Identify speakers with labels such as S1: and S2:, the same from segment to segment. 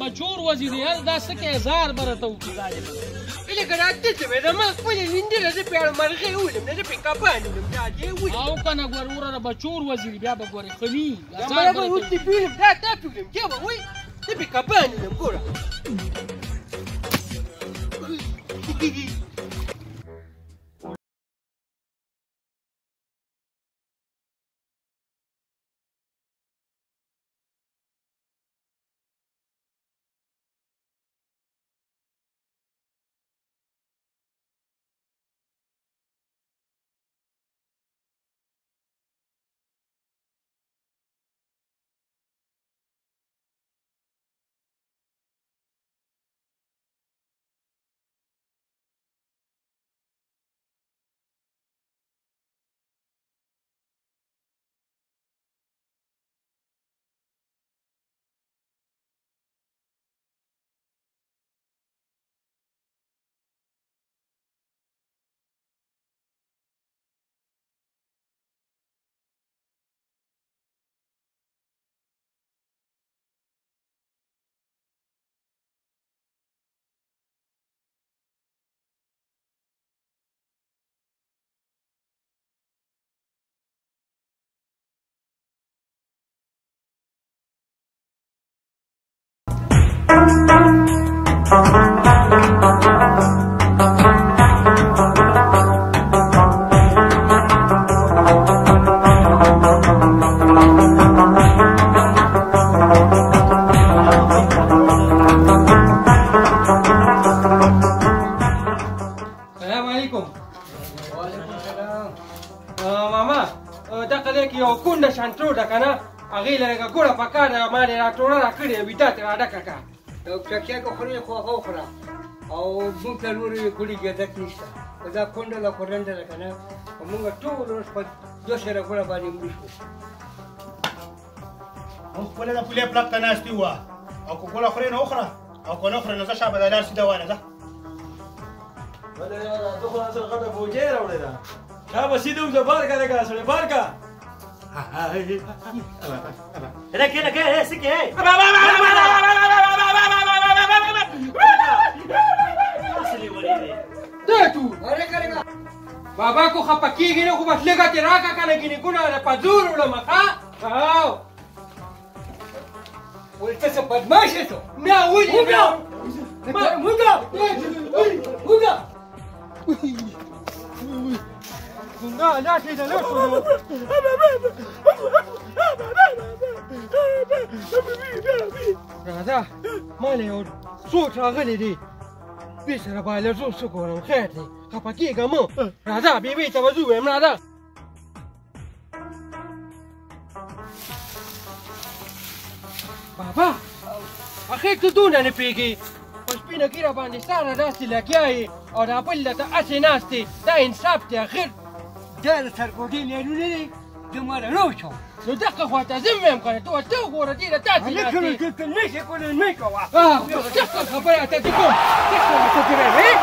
S1: بچور وزیر یار دا څه کې هزار برته وکړي ظالم
S2: لکه راته څه وې د ما خپلې لیندې زه پې مرغۍ ولم نه زه پې کبان ولم دا دې ولم
S1: او که نه ګوره وروره د بچور وزیر بیا به ګورې ښه وي
S2: ما به اوس دې پېولم دا تا پېولم دې به وایي زه پې کبان ولم ګوره هغې لرګه ګوړه په کار ده ما دې راټوله راکړې ویده ترې راډکه کړه
S3: یو چکچکه خورې خو هغه وخوره او موږ ته نورې ګوړې ګېدک نشته خو دا کونډه ده خو رنډه ده که نه او موږ ټول ورځ په 200 ګوړه باندې مړه شو
S4: موږ خپله د پولې پلک ته ناستي وه او که ګوړه خورې نو وخوره او که نه خورې نو ځه شابه دا لار سیده واله ځه
S5: بله یاره ته خو اصل غټه بوجۍ راوړې ده شابه سیده وځه بارکه ده که سړی بارکه
S4: لکه سکه
S2: بابا کو خفه کېږي نه خو بس لږه ترې راکړه که نه ګینې ګونه په زور وړم ښه او ولې ته څه بدماشه شو نه ولې نه لاټې ده نه شو راځه ما له یو سوچ راغلی دی بې سره باید له ځون څه ګورم خیر دی خفه کېږه مه راځه بېبۍ ته به زه ووایم راځه بابا اخیر ته دونه نه پوهېږې په سپینه ږیره باندې ستا نه داسې لګیا یې او دا بل درته هسې ناست دی دا انصاف دی اخر
S3: دا د سرګوډۍ نیالونه دی زه مرنو شوم
S2: نو دغه خواته زه ویم که نه ته ورته وګوره دې د تاسې ناست دی
S3: دلته نشي کولی مه کوه
S2: دغه خبره ته دې کوم دغه ورته دې ویم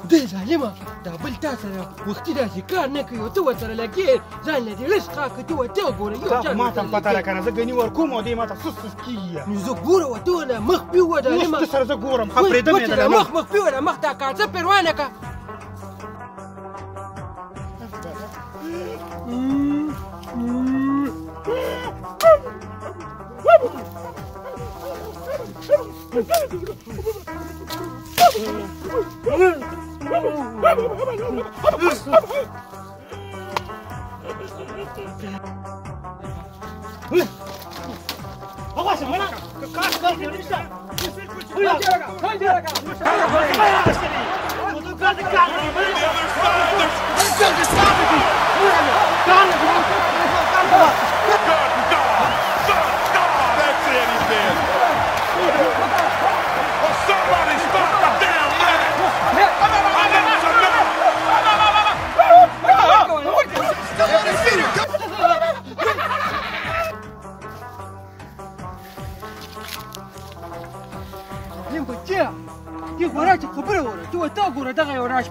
S2: خدای ظالمه دا بل تا سره وختي داسې کار نه کوي او ته ورسره لګې ځان له دې رزق که ته ورته وګورې یو چا
S4: ما ته هم پته ده که نه زه ګني ورکوم او دې ما ته سس کېږي
S2: نو زه ګوره ورته ونه مخ پې ووډه
S4: اوس ده سره زه ګورم ښه پرېږدم یې ده
S2: مخ پې ووډه مخ دا کار څه پروا نه که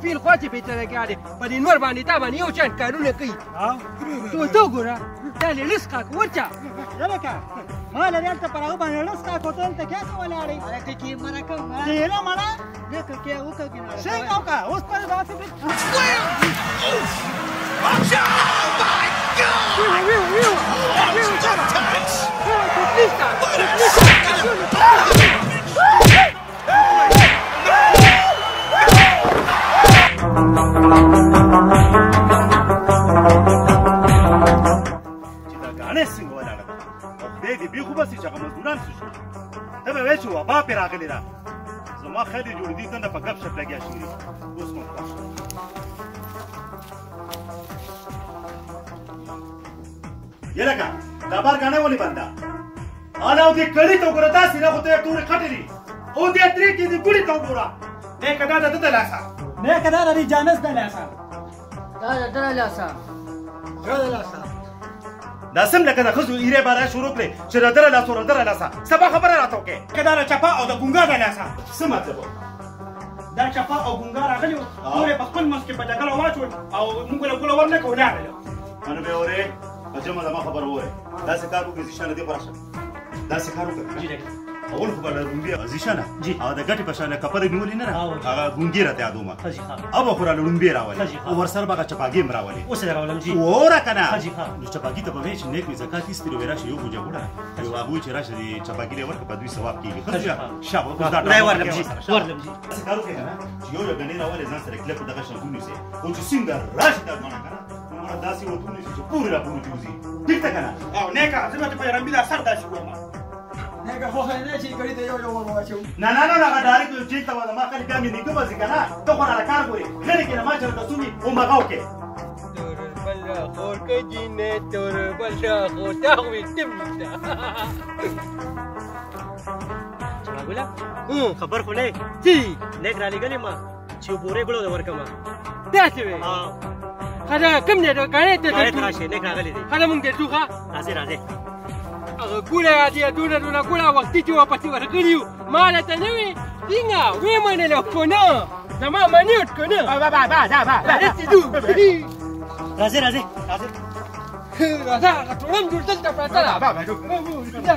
S2: شپیل خواته به تلګاډي په دې نور باندې تا باندې یو چند کارونه کوي ته وګوره دا لسقه ورچا
S6: یلکه ما لري هلته پر هغه باندې لسقه کوته هلته کې څه ولاړې هلکه کې مرکه نه مړه لکه کې وکړه څنګه وکړه اوس پر داسې
S4: چې دا ګاڼې څنګه ولاړه ده او خدای دې بېخو بسې چې هغه مزدوران څه شو ته به وایې چې وبا پرې راغلې ده زما خیر یې جوړ دي دنده په ګپ شپ لګیا شوي اوس مو یلکه دا بار ګاڼې ولې بنده انا او دې کړي ته وګوره داسې نه خو ته یې ټولې خټې دي او دې ترې کې دې ګوړې ته وګوره نیکه دا د ده لاسه
S6: نیکه دا د جانس د لاسه
S4: دا سم لکه د ښځو ایرې باره شروع کړې چې د دره لاسو د دره لاسه سبا خبره راته وکړې
S5: که دا د چپا او د ګونګا د لاسه
S4: څه مطلب و
S5: دا چپا او ګونګا راغلي وو ټول یې په خپل منځ کې په جګړه واچول او موږ له ګوله ورنکړه ولاړل
S4: منو به اورې په جمع زما خبره ووایې داسې کار وکړې زیشانه دې خوا راشه داسې کار وکړه اول خو به له ګونګې زیشانه هغه د ګټې په شان کپره نیولې نه ده هغه ګونګې راته یادومه او به خو را لړومبې راولې او ورسره به هغه چپاګې هم راولې
S6: اوس یې راولم جي
S4: وره که نه نو چپاګي ته به وایې چې نیک مې زکات ایستلې وایې راشه یو بوجه وړه یو هغه وایي چې راشه دې چپاګي له ورکړه په دوی ثواب کېږي ښه شابه اوس دا
S6: ورلم جي
S4: داسې کار وکړې که نه چې یو یو ګنې راولې ځان سره کلپ دغه شان ونیسې او چې څنګه راشي دا ګڼه که نه نو داسې ورته ونیسې چې پورې را پورې وځي ټیک ده که نه
S5: او نیکه زه به ته په رمبي دا سر داسې کوم
S6: نیکه خو نه چې کړي ته یو یو واچو
S4: نه هغه ډایرکټ جیل ته ولا ما کله بیا مې نیکه وځي که نه ته خو راله کار ګورې لرې کې نه ما چېرته څومي ومغه وکړې
S2: بلا خور که جینې تور بلا خور دا خو یې ټیم نشته
S6: چلاګوله خبر خو نه
S2: چې
S6: نیک رالېږلې ما چې بورې ګلو د ورکمه
S2: داسې وې ښه کوم دی ګاڼې ته
S6: راشي نیک راغلی دی
S2: ښه مونږ دې ټوخه
S6: راځې راځې
S2: هغه ګوله دې دونه ګوله وختي چې واپسې ورغلي یو ما راته نه وې څنګه ویې منله خو نه زما منې وټ که نه داسې ځو
S6: راځې راځې
S2: راځه هغه ټولم جوړ دلته پراته ده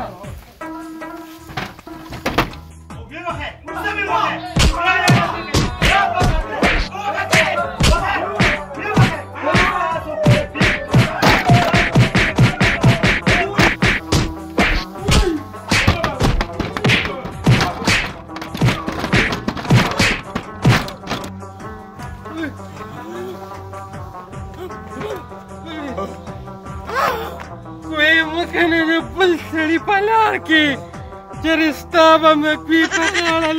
S2: کنه د بل سړي په لار کې چې رستا به مې کوي په غاړه